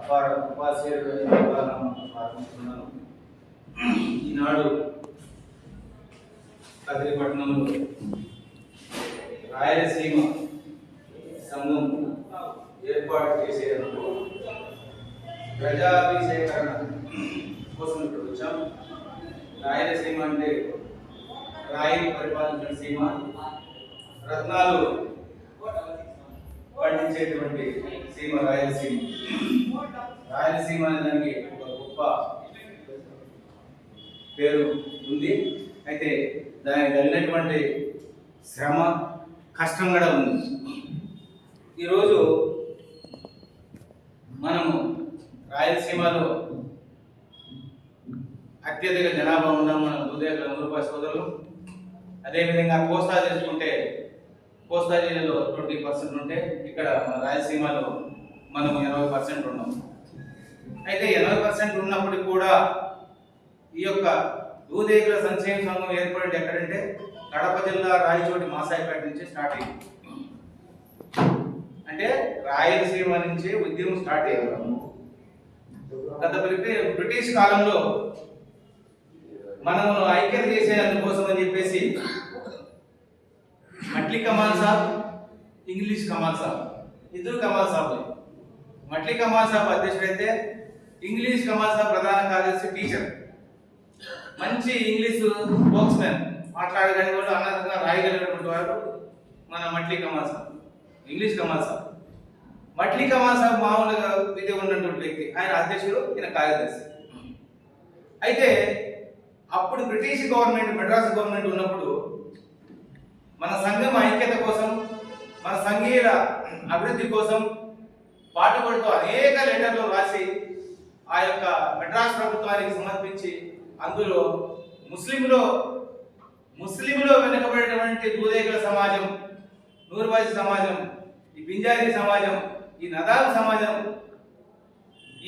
ఉపాధ్యాయుడు ప్రారంభిస్తున్నాను. ఈనాడు కదిరిపట్నంలో రాయలసీమ సంఘం ఏర్పాటు చేసేందుకు ప్రజాభిషేకరణ కోసం ఇక్కడ వచ్చాం. రాయలసీమ అంటే రాయిని పరిపాలించిన సీమ, రత్నాలు పండించేటువంటి సీమ రాయలసీమ. రాయలసీమ అనే దానికి ఒక గొప్ప పేరు ఉంది. అయితే దానికి తగినటువంటి శ్రమ, కష్టం కూడా ఉంది. ఈరోజు మనము రాయలసీమలో అత్యధిక జనాభా ఉన్నాం. మన ఉదయంలో 100 సోదరులు. అదేవిధంగా కోస్తా చేసుకుంటే కోస్తా జిల్లాలో 20% ఉంటే ఇక్కడ మన రాయలసీమలో మనం 80% ఉన్నాం. అయితే 80% ఉన్నప్పటికీ కూడా ఈ యొక్క దూదేగుల సంక్షేమ సంఘం ఏర్పడింది ఎక్కడంటే కడప జిల్లా రాయచోటి మాసాయిపేట నుంచి స్టార్ట్ అయింది. అంటే రాయలసీమ నుంచి ఉద్యమం స్టార్ట్ అయ్యారు. గత బ్రిటిష్ కాలంలో మనము ఐక్యత చేసేందుకోసం అని చెప్పేసి మట్లి కమాల్ సాబ్, ఇంగ్లీష్ కమాల్ సాబ్, ఇద్దరు కమాల్ సాబ్లే. మట్లి కమాల్ సాబ్ అధ్యక్షుడైతే ఇంగ్లీష్ కమాల్ సాబ్ ప్రధాన కార్యదర్శి, టీచర్, మంచి ఇంగ్లీష్ స్పోక్స్మెన్, మాట్లాడగలిగేవాడు, అన్నదంగా రాయగలిగినటువంటి వాడు మన మట్లి కమాల్ సాబ్, ఇంగ్లీష్ కమాల్ సాబ్. మట్లి కమాల్ సాబ్ మామూలుగా విద్య ఉన్నటువంటి వ్యక్తి. ఆయన అధ్యక్షుడు, ఈయన కార్యదర్శి. అయితే అప్పుడు బ్రిటిష్ గవర్నమెంట్, మెడ్రాస్ గవర్నమెంట్ ఉన్నప్పుడు మన సంఘం ఐక్యత కోసం, మన సంఘీయుల అభివృద్ధి కోసం పాటుపడుతూ అనేక లెటర్లు రాసి ఆ యొక్క మెడ్రాస్ ప్రభుత్వానికి సమర్పించి అందులో ముస్లింలో వెనుకబడినటువంటి దూదేగుల సమాజం, నూర్బాజీ సమాజం, ఈ పింజారీ సమాజం, ఈ నదాబ్ సమాజం,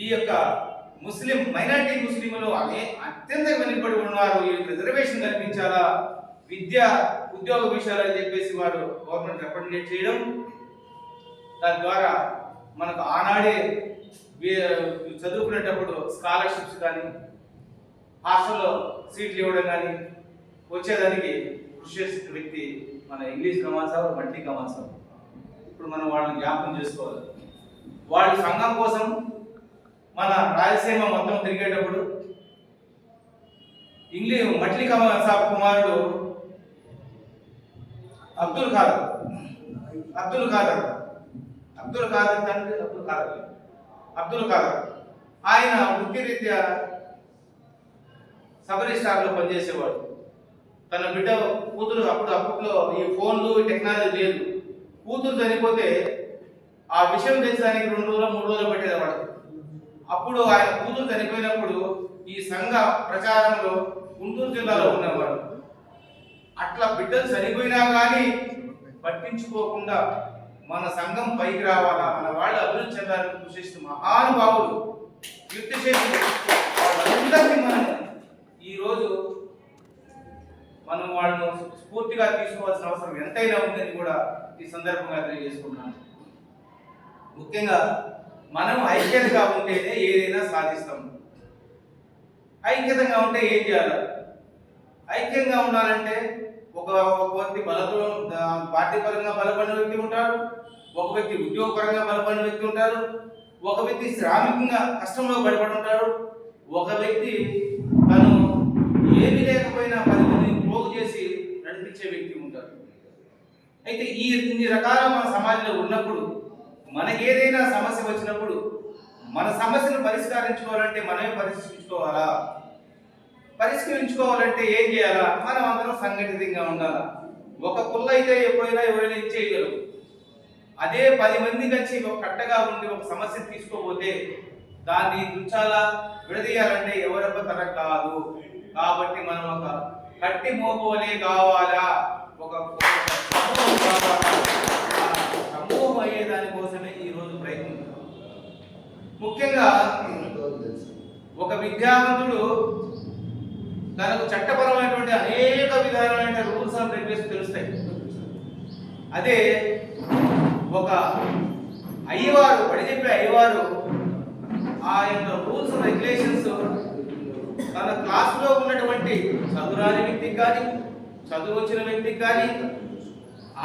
ఈ యొక్క ముస్లిం మైనారిటీ ముస్లింలు అత్యంత వెనుకబడి ఉన్నారు, ఈ రిజర్వేషన్ కల్పించాలా, విద్య ఉద్యోగ విషయాలు అని చెప్పేసి వారు గవర్నమెంట్ రిప్రజెంటేట్ చేయడం. దాని ద్వారా మనకు ఆనాడే చదువుకునేటప్పుడు స్కాలర్షిప్స్ కానీ, హాస్టల్లో సీట్లు ఇవ్వడం కానీ వచ్చేదానికి కృషి చేసిన వ్యక్తి మన ఇంగ్లీష్ కమాల్ సాబ్, మట్లి కమాల్ సాబ్. ఇప్పుడు మనం వాళ్ళని జ్ఞాపకం చేసుకోవాలి. వాళ్ళ సంఘం కోసం మన రాయలసీమ మొత్తం తిరిగేటప్పుడు మట్లి కమాల్ సాబ్ కుమారుడు అబ్దుల్ ఖాదర్ తండ్రి అబ్దుల్ ఖాదర్ ఆయన వృత్తిరీత్యా సబ్ రిజిస్ట్రార్లో పనిచేసేవాడు. తన బిడ్డ కూతురు, అప్పట్లో ఈ ఫోన్లు, టెక్నాలజీ లేదు, కూతురు చనిపోతే ఆ విషయం తెలిసడానికి 2 రోజులు 3 రోజులు పట్టేవాడు. అప్పుడు ఆయన కూతురు చనిపోయినప్పుడు ఈ సంఘ ప్రచారంలో గుంటూరు జిల్లాలో ఉన్నవాడు. అట్లా బిడ్డలు చనిపోయినా కానీ పట్టించుకోకుండా మన సంఘం పైకి రావాలా, మన వాళ్ళు అభివృద్ధి చెందాలని కృషి చేసిన మహానుభావులు, కీర్తిశేషులు, వాళ్ళందరినీ ఈరోజు మనం వాళ్ళను స్ఫూర్తిగా తీసుకోవాల్సిన అవసరం ఎంతైనా ఉందని కూడా ఈ సందర్భంగా తెలియజేసుకున్నాను. ముఖ్యంగా మనం ఐక్యతగా ఉంటేనే ఏదైనా సాధిస్తాం. ఐక్యతంగా ఉంటే ఏం చేయాలి? ఐక్యంగా ఉండాలంటే ఒక వ్యక్తి పార్టీ పరంగా బలపడిన వ్యక్తి ఉంటాడు, ఒక వ్యక్తి ఉద్యోగపరంగా బలపడిన వ్యక్తి ఉంటాడు, ఒక వ్యక్తి శ్రామికంగా కష్టంలో పడిపడి ఉంటాడు, ఒక వ్యక్తి తను ఏమి లేకపోయినా 10 మందిని పోగు చేసి నడిపించే వ్యక్తి ఉంటాడు. అయితే ఇన్ని రకాల మన సమాజంలో ఉన్నప్పుడు మనకేదైనా సమస్య వచ్చినప్పుడు మన సమస్యను పరిష్కరించుకోవాలంటే మనమే పరిష్కరించుకోవాలంటే ఏం చేయాలా? మనం అందరం సంఘటితంగా ఉండాలా. ఒక పుల్ల అయితే ఎప్పుడైనా ఎవరైనా ఇచ్చేయగలరు. అదే 10 మంది కలిసి ఒక కట్టగా ఉండి ఒక సమస్యను తీసుకోపోతే దాన్ని తుంచాలా, విడదీయాలంటే ఎవరొక తరం కాదు. కాబట్టి మనం ఒక కట్టి మోపవలే కావాలా, ఒక సమూహం అయ్యే దానికోసమే ఈరోజు ప్రయత్నం. ముఖ్యంగా ఒక విద్యావంతుడు తనకు చట్టపరమైనటువంటి అనేక విధాలైన రూల్స్ అండ్ రెగ్యులేషన్స్ తెలుస్తాయి. అదే ఒక అయ్యవారు, బడి చెప్పే అయ్యవారు ఆ యొక్క రూల్స్ రెగ్యులేషన్స్ తన క్లాసులో ఉన్నటువంటి చదువురాని వ్యక్తికి కానీ చదువు వచ్చిన వ్యక్తికి కానీ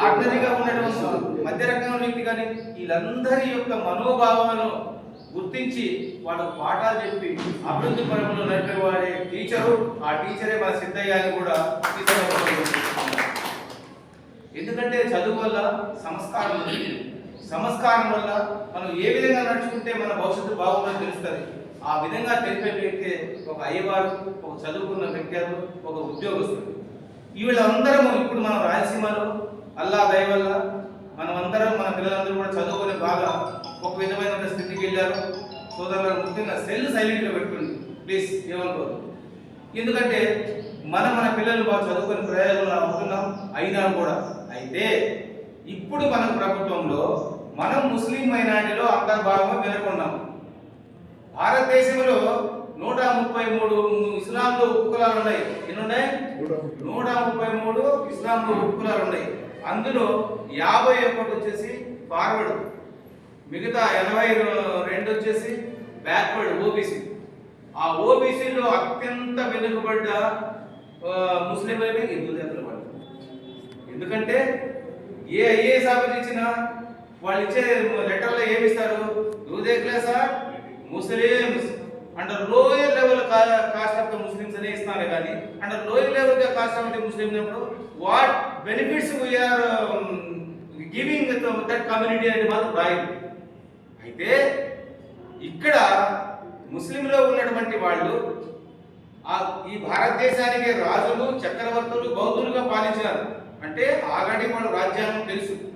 ఆర్డినరీగా ఉన్నటువంటి మధ్య రకంగా వ్యక్తి కానీ వీళ్ళందరి యొక్క మనోభావాలను గుర్తించి వాళ్ళకు పాఠాలు చెప్పి అభివృద్ధి పరంలో నడిపేవాడే టీచరు. ఆ టీచరే మన సిద్ధయ్య అని కూడా ఎందుకంటే చదువు వల్ల సంస్కారం ఉంది. సంస్కారం వల్ల మనం ఏ విధంగా నడుచుకుంటే మన భవిష్యత్తు బాగుందని తెలుస్తుంది. ఆ విధంగా తెలిపే వ్యక్తి ఒక అయ్యవారు, ఒక చదువుకున్న వ్యక్తి, ఒక ఉద్యోగస్తుడు. వీళ్ళందరము ఇప్పుడు మనం రాయలసీమలో అల్లా దయ వల్ల మనమందరం మన పిల్లలందరూ కూడా చదువుకొని బాగా ఒక విధమైన స్థితికి వెళ్ళారు. సోదరులు ముఖ్యంగా సెల్ సైలెంట్గా పెట్టుకోండి ప్లీజ్, ఏమనుకోదు. ఎందుకంటే మన పిల్లలు బాగా చదువుకొని ప్రయోజనం అవుతున్నాం అయినా కూడా. అయితే ఇప్పుడు మన ప్రభుత్వంలో మనం ముస్లిం మైనారిటీలో అంతర్భాగంగా వెనుకున్నాం. భారతదేశంలో 133 ఇస్లాంలో ఉపకులాలు ఉన్నాయి. ఎన్ని ఉన్నాయి? 133 ఇస్లాంలో ఉపకులాలు ఉన్నాయి. అందులో 51 వచ్చేసి ఫార్వర్డ్, మిగతా 82 వచ్చేసి బ్యాక్వర్డ్ ఓబీసీ. ఆ ఓబీసీలో అత్యంత వెనుకబడ్డ ముస్లింలమే హిందూ జాతులు వాళ్ళు. ఎందుకంటే ఏ ఐఏఎస్ ఆఫీసర్ ఇచ్చినా వాళ్ళు ఇచ్చే లెటర్లో ఏమిస్తారు? దూదే క్లాసా Muslims under lower level caste of the Muslims అనే ఇస్తున్నారు. కానీ under lower level caste of the Muslim ఉన్నప్పుడు what benefits we are giving that community అనేది మాత్రం రాయదు. అయితే ఇక్కడ ముస్లింలో ఉన్నటువంటి వాళ్ళు ఈ భారతదేశానికి రాజులు, చక్రవర్తులు, బౌద్ధులుగా పాలించినారు. అంటే ఆల్రెడీ వాళ్ళు రాజ్యాంగం తెలిసినారు.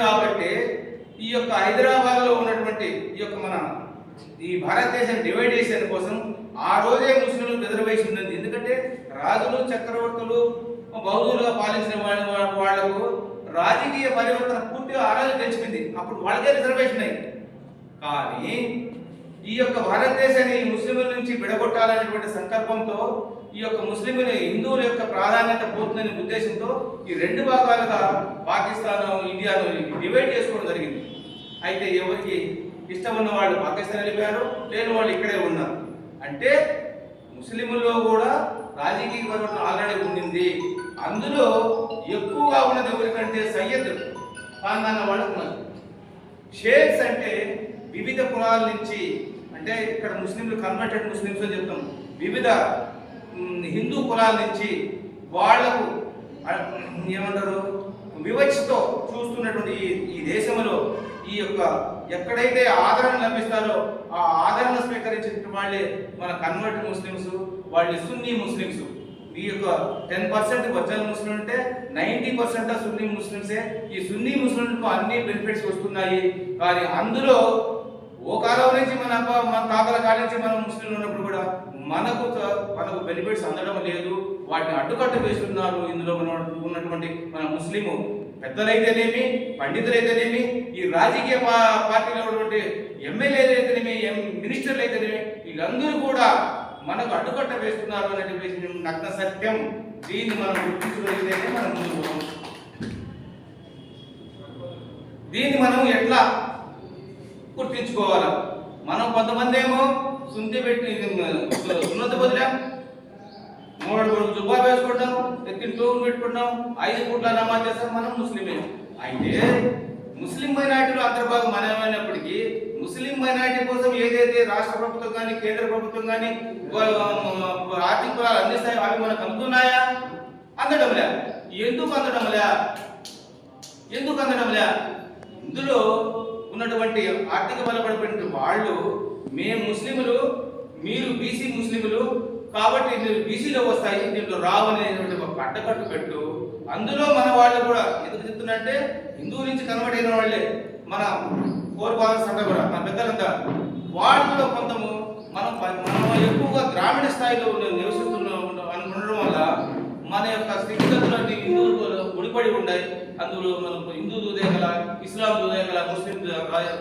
కాబట్టి ఈ యొక్క హైదరాబాద్లో ఉన్నటువంటి ఈ భారతదేశం డివైడేషన్ కోసం ఆ రోజే ముస్లింలకు రిజర్వేషన్ ఉంది. ఎందుకంటే రాజులు, చక్రవర్తులు, బౌద్ధులుగా పాలించిన వాళ్లకు రాజకీయ పరివర్తన పూర్తిగా ఆ రోజు తెలిసిపోయింది. అప్పుడు వాళ్ళకే రిజర్వేషన్ అయింది. కానీ ఈ యొక్క భారతదేశాన్ని ముస్లింల నుంచి విడగొట్టాలనేటువంటి సంకల్పంతో ఈ యొక్క ముస్లింల హిందువుల యొక్క ప్రాధాన్యత పోతుందనే ఉద్దేశంతో ఈ 2 భాగాలుగా పాకిస్తాన్, ఇండియాను డివైడ్ చేసుకోవడం జరిగింది. అయితే ఎవరికి ఇష్టం ఉన్న వాళ్ళు పాకిస్తాన్ వెళ్ళిపోయారు, లేని వాళ్ళు ఇక్కడే ఉన్నారు. అంటే ముస్లింల్లో కూడా రాజకీయ పరివర్తన ఆల్రెడీ ఉండింది. అందులో ఎక్కువగా ఉన్నది ఎవరికంటే సయ్యద్ ఖాన్ అన్న వాళ్ళు ఉన్నారు. షేక్స్ అంటే వివిధ కులాల నుంచి, అంటే ఇక్కడ ముస్లింలు కన్వర్టెడ్ ముస్లిమ్స్ అని చెప్తాం, వివిధ హిందూ కులాల నుంచి వాళ్లకు ఏమంటారు వివక్షతో చూస్తున్నటువంటి ఈ దేశంలో ఈ యొక్క ఎక్కడైతే ఆదరణ లభిస్తారో ఆ ఆదరణ స్వీకరించిన వాళ్ళే మన కన్వర్ట్ ముస్లిమ్స్, వాళ్ళు సున్నీ ముస్లిమ్స్. ఈ యొక్క 10% ఒరిజినల్ ముస్లిం అంటే 90% సున్నీ ముస్లిమ్సే. ఈ సున్నీ ముస్లింలకు అన్ని బెనిఫిట్స్ వస్తున్నాయి. కానీ అందులో ఓ కాలం నుంచి మన తాతల కాలం నుంచి మనం ముస్లింలు ఉన్నప్పుడు కూడా మనకు బెనిఫిట్స్ అందడం లేదు. వాటిని అడ్డుకట్ట వేస్తున్నారు. ఇందులో ఉన్నటువంటి మన ముస్లిము పెద్దలైతేనేమి, పండితులైతేనేమి, ఈ రాజకీయ పార్టీలో ఉన్నటువంటి ఎమ్మెల్యేలు అయితేనేమి, మినిస్టర్లు అయితేనేమి, వీళ్ళందరూ కూడా మనకు అడ్డుకట్ట వేస్తున్నారు అనేటువంటి నగ్న సత్యం. దీన్ని మనం గుర్తించుకోగలిగితేనే మనం ముందుకు పోతాం. దీన్ని మనం ఎట్లా గుర్తించుకోవాలి? మనం కొంతమంది ఏమో సుంతి పెట్టి సున్నత బదిలాం, 3 జుబ్బా వేసుకుంటాం, ఎత్తిన టోన్ పెట్టుకుంటాం, 5 పూట్ల నమాజ్ చేస్తాం. మనం ముస్లిమే. అయితే ముస్లిం మైనారిటీలో అంతర్భాగం మనమైనప్పటికీ ముస్లిం మైనారిటీ కోసం ఏదైతే రాష్ట్ర ప్రభుత్వం కానీ కేంద్ర ప్రభుత్వం కానీ ఆర్థిక ఫలాలు అందిస్తాయో అవి మనకు అందుతున్నాయా? అందడంలే. ఎందుకు అందడంలే? ఇందులో ఉన్నటువంటి ఆర్థిక బలపడిపోయిన వాళ్ళు, మేము ముస్లింలు, మీరు బీసీ ముస్లింలు కాబట్టి మీరు బీసీలో వస్తాయి, దీంట్లో రావు అనేటువంటి ఒక అడ్డకట్టు పెట్టు. అందులో మన వాళ్ళు కూడా ఎందుకు చెప్తున్నట్టే హిందువు నుంచి కన్వర్ట్ అయిన వాళ్ళే మన ఫోర్ ఫాదర్స్ అంతా కూడా మన పెద్దలంతా. వాళ్ళలో కొంతము మనం ఎక్కువగా గ్రామీణ స్థాయిలో ఉండడం వల్ల మన యొక్క స్థితిగతులన్నీ హిందువులు ముడిపడి ఉన్నాయి. అందులో మనకు హిందూ దూదేగల, ఇస్లాం దూదేగల, ముస్లిం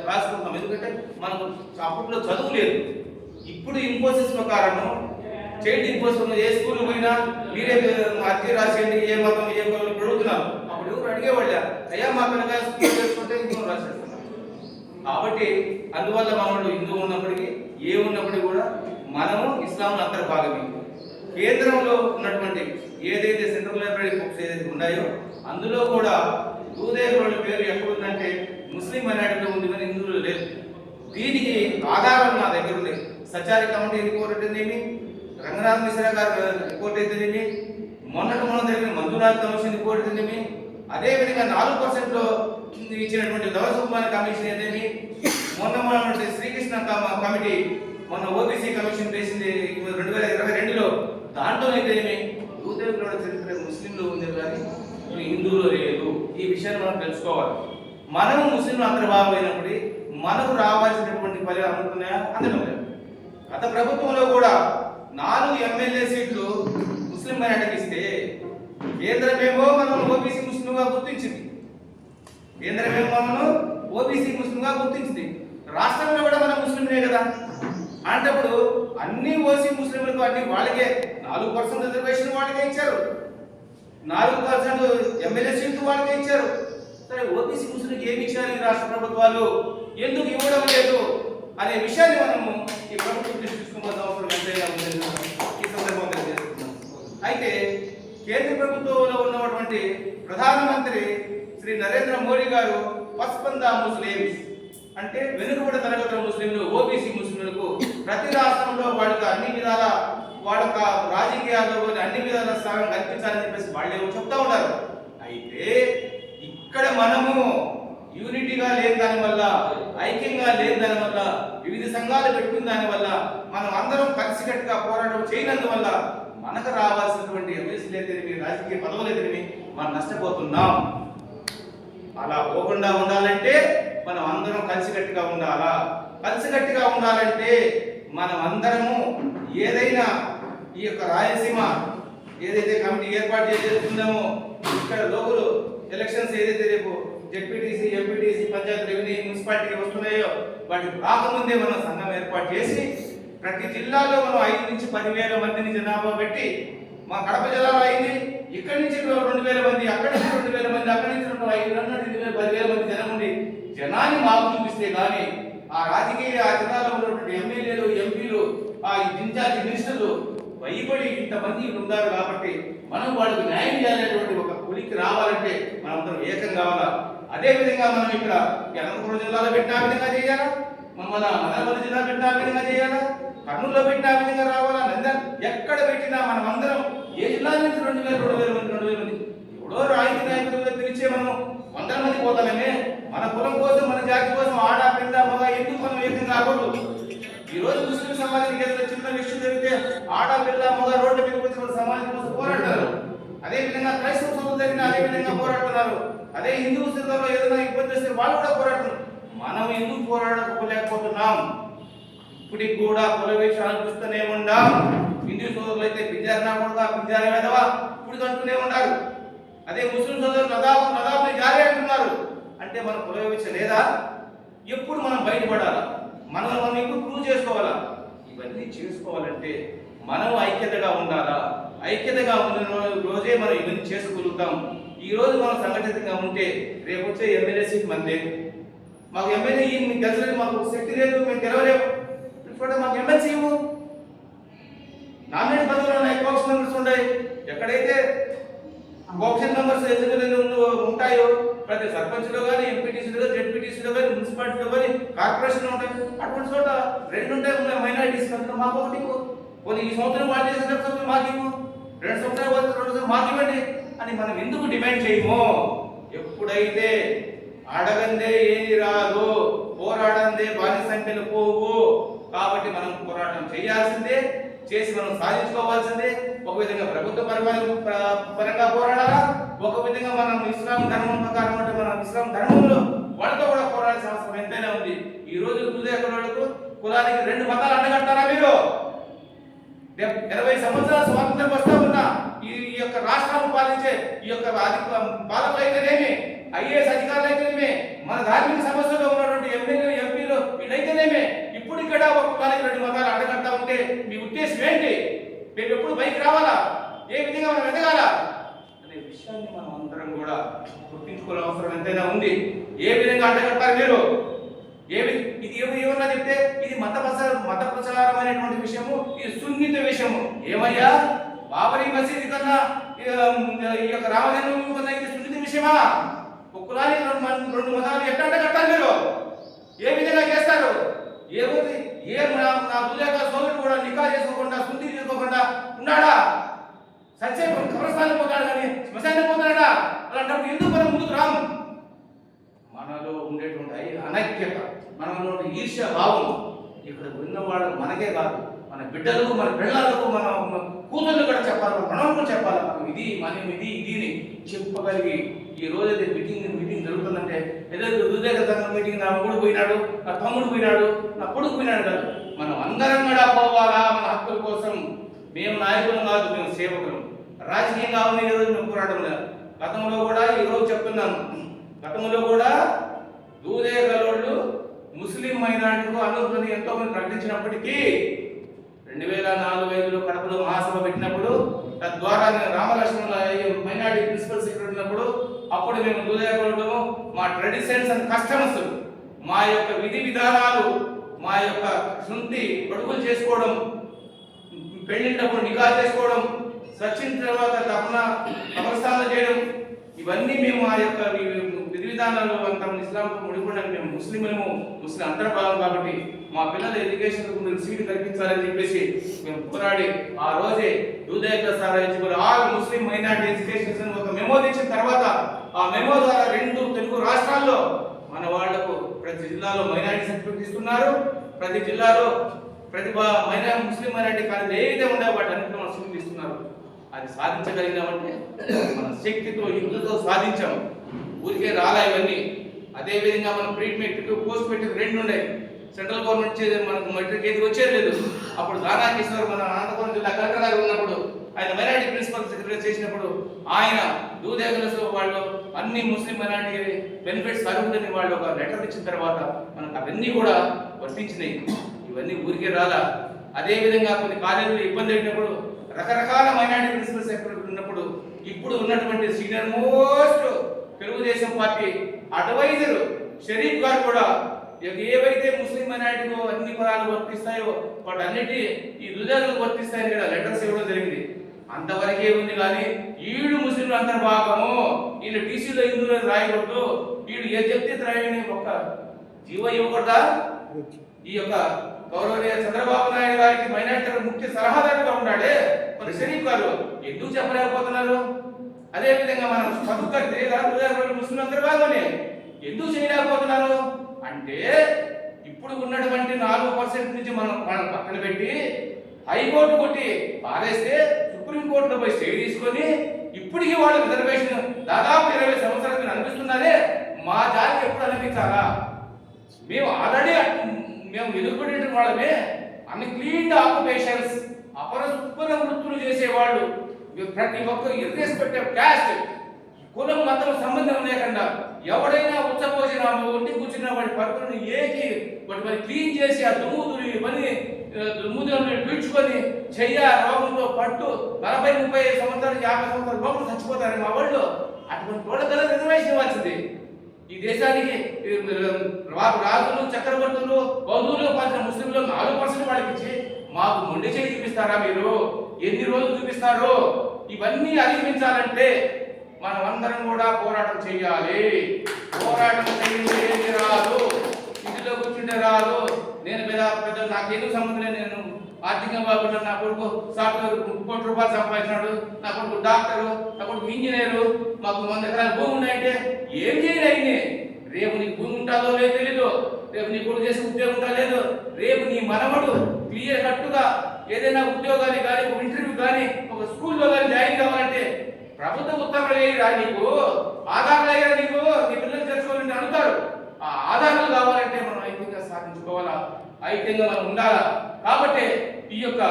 రాసుకుంటాం. ఎందుకంటే మనకు అప్పట్లో చదువు లేదు. ఇప్పుడు ఇన్ఫోసిస్ ప్రకారం చైల్డ్ ఇన్ఫోసిస్ ఏ స్కూల్ పోయినా మీరే అర్జీ రాసేయండి, ఏ మతం ఏ కులం అడుగుతున్నారు. అప్పుడు ఎవరు అడిగేవాళ్ళ? అయ్యా మా పిల్లగా స్కూల్ చేసుకుంటే ఇంకో రాసేస్తున్నారు. కాబట్టి అందువల్ల మనలో హిందూ ఉన్నప్పటికీ ఏ ఉన్నప్పటికీ కూడా మనము ఇస్లాంలో అంతర్భాగమే. కేంద్రంలో ఉన్నటువంటి ఏదైతే సెంట్రల్ లైబ్రరీ బుక్స్ ఏదైతే ఉన్నాయో అందులో కూడా దూదేవుల పేరు ఎక్కడుందంటే ముస్లిం మైనారిటీలో ఉంది కానీ హిందువులు లేదు. దీనికి ఆధారం నా దగ్గర ఉంది. సచారి కమిటీ రిపోర్ట్ అయితేనేమి, రంగనాథ్ మిశ్రా గారి రిపోర్ట్ అయితేనేమి, మొన్నటి జరిగిన మంజునాథ్ కమిషన్ రిపోర్ట్ అయితేనేమి, అదేవిధంగా 4% ఇచ్చినటువంటి దవసుమాన కమిషన్ అయితేనేమి, మొన్న శ్రీకృష్ణ కమిటీ మొన్న ఓబీసీ కమిషన్ వేసింది 2022లో, దాంట్లోనైతేనేమి దూదేవుల చరిత్ర ముస్లింలు ఉంది కానీ హిందువులు లేదు. ఈ విషయాన్ని మనం తెలుసుకోవాలి. మనము ముస్లింలు అంతర్భాగమైనప్పుడు మనకు రావాల్సినటువంటి ఫలితాలు అందుతున్నాయా? అందడం లేదు. గత ప్రభుత్వంలో కూడా 4 ఎమ్మెల్యే సీట్లు ముస్లిం మైనారిటీకి ఇస్తే కేంద్రమేమో మనం ఓబీసీ ముస్లింగా గుర్తించింది. కేంద్రమేమో మనము ఓబీసీ ముస్లింగా గుర్తించింది. రాష్ట్రంలో కూడా మనం ముస్లింలే కదా. అంటప్పుడు అన్ని ఓసీ ముస్లింలకు అన్ని వాళ్ళకే 4% రిజర్వేషన్ వాళ్ళకే ఇచ్చారు, 4% ఎమ్మెల్యే సీట్లు వాళ్ళకే ఇచ్చారు. సరే, ఓబీసీ ముస్లింకి ఏమి ఇచ్చారు ఈ రాష్ట్ర ప్రభుత్వాలు, ఎందుకు ఇవ్వడం లేదు అనే విషయాన్ని మనము ఈ ప్రభుత్వం దృష్టి తీసుకోవాల్సిన అవసరం ఎంతైనా ఉందని ఈ సందర్భంగా తెలియజేస్తున్నాం. అయితే కేంద్ర ప్రభుత్వంలో ఉన్నటువంటి ప్రధానమంత్రి శ్రీ నరేంద్ర మోడీ గారు పస్పందా ముస్లిమ్స్ అంటే వెనుకబడిన తరగతుల ముస్లింలు, ఓబీసీ ముస్లింలకు ప్రతి రాష్ట్రంలో వాళ్ళకి అన్ని విధాల వాళ్ళ రాజకీయాల్లో అన్ని విధాల స్థానం కల్పించాలని చెప్పేసి వాళ్ళే చెప్తా ఉన్నారు. అయితే ఇక్కడ మనము యూనిటీగా లేని దాని వల్ల, ఐక్యంగా లేని దాని వల్ల, వివిధ సంఘాలు పెట్టుకున్న దాని వల్ల, మనం అందరం కలిసికట్టుగా పోరాటం చేయనందువల్ల మనకు రావాల్సినటువంటి ఎమ్మెల్సీలు అయితేనేమి, రాజకీయ పదవులు అయితేనేమి మనం నష్టపోతున్నాం. అలా పోకుండా ఉండాలంటే మనం అందరం కలిసికట్టుగా ఉండాలా. కలిసికట్టుగా ఉండాలంటే మనం అందరము ఏదైనా ఈ యొక్క రాయలసీమ ఏదైతే కమిటీ ఏర్పాటు చేస్తున్నామో, ఇక్కడ లోకల్ ఎలక్షన్స్ ఏదైతే రేపు జెడ్పీటీసీ, ఎంపీటీసీ, పంచాయతీ రెవెన్యూ, మున్సిపాలిటీకి వస్తున్నాయో వాటికి రాకముందే మనం సంఘం ఏర్పాటు చేసి ప్రతి జిల్లాలో మనం 5 నుంచి 10,000 మందిని జనాభా పెట్టి, మా కడప జిల్లాలో అయింది, ఇక్కడి నుంచి 2,000 మంది, అక్కడి నుంచి 2,000 మంది, అక్కడి నుంచి 10,000 మంది జనం ఉండి జనాన్ని మాకు చూపిస్తే కానీ ఆ రాజకీయ ఆ జిల్లాలో ఉన్నటువంటి ఎమ్మెల్యేలు, ఎంపీలు, ఆ ఇన్ఛార్జి మినిస్టర్లు భయపడి ఇంతమంది ఉన్నారు కాబట్టి మనం వాళ్ళకి న్యాయం చేయాలనేటువంటి ఒక కులికి రావాలంటే మనందరం ఏకం కావాలా. అదే విధంగా మనం ఇక్కడ అనంతపురం జిల్లాలో పెట్టిన విధంగా చేయాలా, మన మదనపల్లి జిల్లా పెట్టిన విధంగా చేయాలా, కర్నూలులో పెట్టిన విధంగా రావాలా. ఎక్కడ పెట్టినా మనం అందరం ఏ జిల్లా నుంచి 2,000 మంది ఎవడో రాజకీయ నాయకులు పిలిచే మనం 100 మంది పోతామే. మన కులం కోసం, మన జాతి కోసం ఆడ పిల్ల మగ ఎందుకు మనం ఏకం కాకూడదు? ఈ రోజు ముస్లిం సమాజానికి ఏదైనా చిన్న విషయం జరిగితే ఆడ పిల్ల మగ రోడ్డు మీద వచ్చి సమాజం కోసం పోరాడతారు. అదే విధంగా క్రైస్తవ సోదరులు జరిగిన అదే విధంగా పోరాడుతున్నారు. అదే హిందూ ముస్లింలలో ఏదైనా ఇబ్బంది వస్తే వాళ్ళు కూడా పోరాడుతున్నారు. మనం ఎందుకు పోరాడలేకపోతున్నాం? ఇప్పటికి కూడా కుల విషయాలు చూస్తూనే ఉండాం. హిందూ సోదరులు అయితే పింజారనా కూడా పింజార వేదవా ఇప్పుడు అంటూనే ఉన్నారు. అదే ముస్లిం సోదరులు నదాబ్ జారీ అంటున్నారు. అంటే మన కుల వివక్ష లేదా? ఎప్పుడు మనం బయటపడాలా? మనం ఇప్పుడు ప్రూవ్ చేసుకోవాలా? ఇవన్నీ చేసుకోవాలంటే మనం ఐక్యతగా ఉండాలా. ఐక్యతగా ఉన్న రోజే మనం ఇవన్నీ చేసుకోగలుగుతాం. ఈ రోజు మనం సంఘటితంగా ఉంటే రేపు వచ్చే ఎమ్మెల్యే సీట్ మందే. మాకు ఎమ్మెల్యే మీకు గెలవలేదు, మాకు శక్తి లేదు, మేము గెలవలేము. ఇప్పుడు మాకు ఎమ్మెల్సీ నామినేట్ పదవులు ఉన్నాయి, కోక్స్ మెంబర్స్ ఉన్నాయి. ఎక్కడైతే కోక్షన్ మెంబర్స్ ఉంటాయో ప్రతి సర్పంచ్లో కానీ, ఎంపీటీసీలో, జెడ్పీటీసీలో కానీ, మున్సిపాలిటీలో కానీ, కార్పొరేషన్లో ఉంటాయి. అటువంటి చోట 2 ఉంటాయి మైనారిటీస్. మాకు ఒకటి కొన్ని ఈ సంవత్సరం వాళ్ళు చేసిన మాకు ఇవ్వు, 2 సంవత్సరాలు 2 సంవత్సరాలు మాకు ఇవ్వండి అని మనం ఎందుకు డిమాండ్ చేయము? ఎప్పుడైతే అడగందే ఏది రాదు, పోరాడందే బానిసంఖ్యలు పోవు. కాబట్టి మనం పోరాటం చేయాల్సిందే, చేసి మనం సాధించుకోవాల్సిందే. ఒక విధంగా ప్రభుత్వ పరంగా పోరాడాలా, ఒక విధంగా మనం ఇస్లాం ధర్మం ప్రకారం అంటే మన ఇస్లాం ధర్మంలో వాళ్ళతో కూడా పోరాడాల్సిన అవసరం ఎంతైనా ఉంది. ఈ రోజు వాళ్ళకు కులానికి 2 మతాలు అండగట్టారా మీరు? 80 సంవత్సరాల స్వాతంత్రం వస్తా ఉన్నా ఈ యొక్క రాష్ట్రాలను పాలించే ఈ యొక్క పాలకులు అయితేనేమి, ఐఏఎస్ అధికారులు అయితేనేమి, మన ధార్మిక సమస్యలో ఉన్నటువంటి ఎమ్మెల్యేలు, ఎంపీలు వీళ్ళైతేనేమి ఇప్పుడు ఇక్కడ ఒక కులానికి 2 మతాలు అండగడతా ఉంటే మీ ఉద్దేశం ఏంటి? మేము ఎప్పుడు పైకి రావాలా? ఏ విధంగా మనం ఎదగాలా అనే విషయాన్ని మనం అందరం కూడా గుర్తించుకోవాల్సిన అవసరం ఎంతైనా ఉంది. ఏ విధంగా అండగడతారు మీరు? ఇది ఏమన్నా చెప్తే ఇది మత ప్రచారమైనటువంటి విషయము, ఇది సున్నిత విషయము. ఏమయ్యా, బాబరీ మసీదు కన్నా ఈ యొక్క రామజన్మభూమి కన్నా ఇది సున్నిత విషయమా? కులానికి రెండు మతాలు ఎట్లా కట్టాలి మీరు? ఏ విధంగా చేస్తారు? నా దుర్యాక సోదరుడు కూడా నికా చేసుకోకుండా శుద్ధి చేసుకోకుండా ఉన్నాడా? సత్య కబ్రస్థానం పోతాడు కానీ శ్మశానం పోతాడా? అలాంటప్పుడు ఎందుకు మనం ముందుకు రాము? మనలో ఉండేటువంటి అనైక్యత, మనలో ఈర్ష్య భావం ఇక్కడ ఉన్నవాళ్ళు మనకే కాదు, మన బిడ్డలకు, మన పిల్లలకు, మన కూతుళ్ళు కూడా చెప్పాలి, మనకు చెప్పాలి. మనం ఇది చెప్పగలిగి ఈ రోజు అయితే మీటింగ్ జరుగుతుందంటే ఏదో హృదయ మీటింగ్ నా కొడుకు పోయినాడు, నా తమ్ముడు పోయినాడు, నా కొడుకు పోయినాడు కాదు, మనం అందరం కూడా పోవాలా మన హక్కుల కోసం. మేము నాయకులు కాదు, మేము సేవకులు. రాజకీయంగా ఉన్న ఈరోజు మేము పోరాటం లేదు. గతంలో కూడా ఈరోజు చెప్తున్నాను, గతంలో కూడా దూదే గలోళ్ళు ముస్లిం మైనారిటీకు అనూహ్యతని ఎంతో మంది ప్రకటించినప్పటికీ 2004-05లో కడపలో మహాసభ పెట్టినప్పుడు, తద్వారా రామలక్ష్మణ మైనారిటీ ప్రిన్సిపల్ సెక్రటరీ ఉన్నప్పుడు అప్పుడు మేము దూదేగౌడము మా ట్రెడిషన్స్ అండ్ కస్టమ్స్, మా యొక్క విధి విధానాలు, మా యొక్క శృంతి గొడుగులు చేసుకోవడం, పెళ్లిటప్పుడు నికా చేసుకోవడం, సచిన తర్వాత తపన కబ్రస్థానం చేయడం, ఇవన్నీ మేము ఆ యొక్క విధి విధానాలు అంతా ఇస్లాంతో ముడిపడడానికి మేము ముస్లిం అంతర్భాగం కాబట్టి మా పిల్లల ఎడ్యుకేషన్ సీటు కల్పించాలని చెప్పేసి మేము పోరాడి ఆ రోజే ఆల్ ముస్లిం మైనారిటీ ఎడ్యుకేషన్ ఒక మెమో తెచ్చిన తర్వాత ఆ మెమో ద్వారా 2 తెలుగు రాష్ట్రాల్లో మన వాళ్లకు ప్రతి జిల్లాలో మైనారిటీ సర్టిఫికేట్ ఇస్తున్నారు. ప్రతి జిల్లాలో ముస్లిం మైనారిటీ కాలేజీ ఏదైతే ఉండేవో వాటి అన్నింటిలో మన సీట్లు ఇస్తున్నారు. అది సాధించగలిగినామంటే మన శక్తితో యుద్ధతో సాధించాం. ఊరికే రాలా ఇవన్నీ. అదేవిధంగా మనం ప్రీ మెట్రిక్ పోస్ట్ మెట్రిక్ 2 ఉండేవి. సెంట్రల్ గవర్నమెంట్ మనకు మెట్రిక్ ఏది వచ్చేది లేదు. అప్పుడు దానా కిషోర్ మన అనంతపురం జిల్లా కలెక్టర్ గారు ఉన్నప్పుడు ఆయన మైనారిటీ ప్రిన్సిపల్ సెక్రటరీ చేసినప్పుడు ఆయన దూదేగులతో వాళ్ళు అన్ని ముస్లిం మైనారిటీ బెనిఫిట్స్ అర్హులని వాళ్ళు ఒక లెటర్ ఇచ్చిన తర్వాత మనకు అవన్నీ కూడా వర్తించినాయి. ఇవన్నీ ఊరికే రాలా. అదేవిధంగా కొన్ని కాలేజీలు ఇబ్బంది అయినప్పుడు రకరకాల మైనారిటీ ప్రిన్సిపల్ సెక్రటరీ ఉన్నప్పుడు ఇప్పుడు ఉన్నటువంటి senior most Telugu Desam party advisor Sharif గారు కూడా ఏవైతే ముస్లిం మైనారిటీలో అన్ని పదాలు వర్తిస్తాయో వాటన్నిటి ఈ దుజాలకు వర్తిస్తాయని కూడా లెటర్స్ ఇవ్వడం జరిగింది. అంతవరకే ఉంది కానీ ఈడు ముస్లింలు అంతర్భాగము, వీళ్ళు టీసీలో హిందువులు రాయకూడదు, వీడు ఏ చెప్తే రాయని ఒక జీవో ఇవ్వకూడదా? ఈ యొక్క గౌరవనీయ చంద్రబాబు నాయుడు గారికి మైనారిటీ ముఖ్య సలహాదారుగా ఉన్నాడే మన షరీఫ్ గారు ఎందుకు చెప్పలేకపోతున్నారు? అదేవిధంగా మనం చదువు కడితే ముస్లిం అంతర్భాగమే ఎందుకు చేయలేకపోతున్నారు అంటే ఇప్పుడు ఉన్నటువంటి 4% నుంచి మనం పక్కన పెట్టి హైకోర్టు కొట్టి పారేస్తే సుప్రీంకోర్టులో పోయి స్టే తీసుకొని ఇప్పటికీ వాళ్ళు రిజర్వేషన్ దాదాపు 20 సంవత్సరాలు అనిపిస్తున్నారే. మా జాతికి ఎప్పుడు అనిపించాలా? మేము ఆల్రెడీ మేము ఎదుర్కొనే వాళ్ళమే. అన్క్లీన్డ్ ఆక్యుపేషన్స్, అపర వృత్తులు చేసేవాళ్ళు, ప్రతి ఒక్కరు ఇర్రెస్పెక్టివ్ క్యాస్ట్, కులం మతం సంబంధం లేకుండా ఎవడైనా ఉచ్చపోసిన ఒంటి కూర్చున్న వాడి పరుపులను ఏకి వాటి క్లీన్ చేసి ఆ దుమ్ముదులు ఇవన్నీ దుమ్ముదులను పీడ్చుకొని చెయ్య రోగంతో పట్టు 40-35 సంవత్సరాలు 50 సంవత్సరాల లోపల చచ్చిపోతారు మా వాళ్ళు. అటువంటి వాళ్ళ రిజర్వేషన్ ఇవ్వాల్సింది. ఈ దేశానికి రాజులు, చక్రవర్తులు, బౌద్ధులు పంచిన ముస్లింలు 4% వాళ్ళకి ఇచ్చి మాకు మొండి చేయి చూపిస్తారా? మీరు ఎన్ని రోజులు చూపిస్తారు? ఇవన్నీ అధిగమించాలంటే మనం అందరం కూడా పోరాటం చేయాలి. పోరాటం చేయండి రాదు, ఇంటిలో కూర్చుంటే రాదు. నేను పెద్ద నాకేదో సంబంధం లేదు. నేను ఆర్థికంగా బాగున్నా, నా కొడుకు సాఫ్ట్వేర్ 1 కోటి రూపాయలు సంపాదించినాడు, నా కొడుకు డాక్టరు, నా కొడుకు ఇంజనీరు, మాకు 100 ఎకరాల భూమి ఉన్నాయంటే ఏం చేయలేని? రేపు నీకు భూమి ఉంటుందో లేదో తెలీదు, రేపు నీ కొడుకు చేసే ఉద్యోగం ఉంటుందో లేదు, రేపు నీ మనవడు క్లియర్ కట్టుగా ఏదైనా ఉద్యోగాన్ని కానీ, ఒక ఇంటర్వ్యూ కానీ, ఒక స్కూల్లో కానీ జాయిన్ కావాలంటే ప్రభుత్వ ఉత్తర్వులు వేయరా? నీకు ఆధారాలు అయ్యా, నీకు నీ పిల్లలు తెలుసుకోవాలంటే అడుగుతారు. ఆ ఆధారాలు కావాలంటే మనం ఐక్యంగా సాధించుకోవాలా, ఐక్యంగా మనం ఉండాలా. కాబట్టి ఈ యొక్క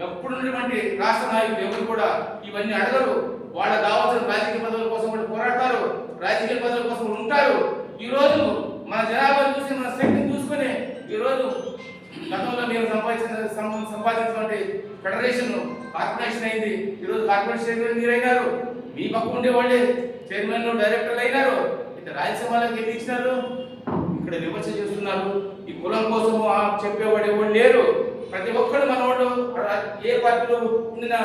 ఎప్పుడున్నటువంటి రాష్ట్ర నాయకులు ఎవరు కూడా ఇవన్నీ అడగరు. వాళ్ళకు కావాల్సిన రాజకీయ పదవుల కోసం వాళ్ళు పోరాడతారు, రాజకీయ పదవుల కోసం ఉంటారు. ఈ రోజు మన జనాభాను చూసి, మన శక్తిని చూసుకుని ఈరోజు గతంలో మేము సంపాదించినటువంటి ఫెడరేషన్ కార్పొరేషన్ అయింది. ఈరోజు కార్పొరేషన్ చైర్మన్ మీరైనారు, మీ పక్క ఉండే వాళ్ళే చైర్మన్ డైరెక్టర్లు అయినారు. ఇక రాయలసీమలకు ఎన్ని ఇచ్చినారు? ఇక్కడ విమర్శ చేస్తున్నారు. ఈ కులం కోసం చెప్పేవాడు ఎవరు లేరు. ప్రతి ఒక్కరు మనవాడు ఏ పార్టీలో ఉండిన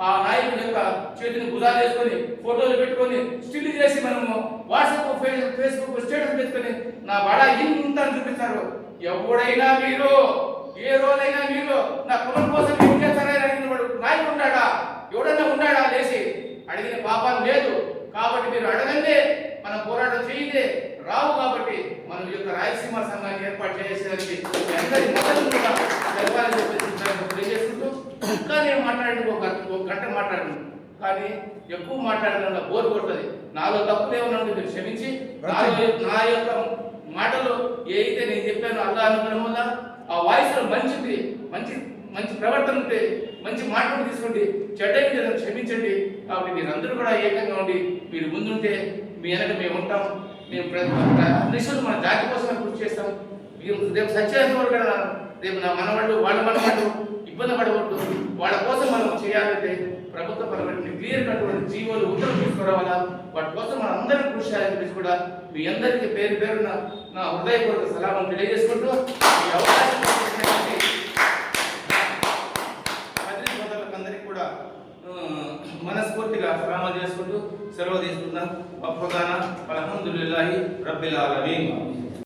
ఆ నాయకుడి యొక్క చేతిని భుజాలు వేసుకొని ఫోటోలు పెట్టుకొని స్టిల్ చేసి మనము వాట్సాప్ ఫేస్బుక్ స్టేటస్ పెట్టుకొని నా బడా ఇంత చూపిస్తారు. ఎవడైనా మీరు ఏ రోజైనా మీరు నా కులం కోసం ఏం చేస్తారని అడిగిన వాడు నాయకుడు ఉన్నాడా? ఎవడన్నా ఉన్నాడా? లేచి అడిగిన పాపం లేదు. కాబట్టి మీరు అడగండి, మనం పోరాటం చేయండి. రావు కాబట్టి మనం ఈ యొక్క రాయలసీమ సంఘాన్ని ఏర్పాటు చేసేదానికి అందరి మద్దతు తెలపాలని చెప్పేసి తెలియజేసుకుంటూ ఇంకా నేను మాట్లాడి ఒక గంట మాట్లాడను, కానీ ఎక్కువ మాట్లాడడం బోర్ కొడుతుంది. నాలో తప్పులు ఏమన్నా ఉంటే మీరు క్షమించి నా యొక్క మాటలు ఏదైతే నేను చెప్పానో అల్లా అనుగ్రహం వల్ల ఆ వాయిస్లో మంచిది మంచి మంచి ప్రవర్తన ఉంటే మంచి మాటలు తీసుకోండి, చెడ్డ క్షమించండి. కాబట్టి మీరందరూ కూడా ఏకంగా ఉండి మీరు ముందుంటే మీ వెనక మేము ఉంటాం. మేము నిశ్చయం మన జాతి కోసమే కృషి చేస్తాం. రేపు సత్యాన్ని కూడా రేపు నా మనవాళ్ళు వాళ్ళ మనవాళ్ళు ఇబ్బంది పడకూడదు. వాళ్ళ కోసం మనం చేయాలంటే ప్రభుత్వ పరమైన క్లియర్ కట్టువంటి జీవోలు ఉత్తర్వులు తీసుకురావాలా. వాటి కోసం మనం అందరం కృషి చేయాలని చెప్పేసి కూడా మీ అందరికీ పేరు పేరున నా హృదయపూర్వక సలామం తెలియజేసుకుంటూ ఈ అవకాశం అందరికీ కూడా మనస్ఫూర్తిగా సలామం చేసుకుంటూ సెలవు తీసుకుంటాం. అల్హమ్దులిల్లాహి రబ్బిల్ ఆలమీన్.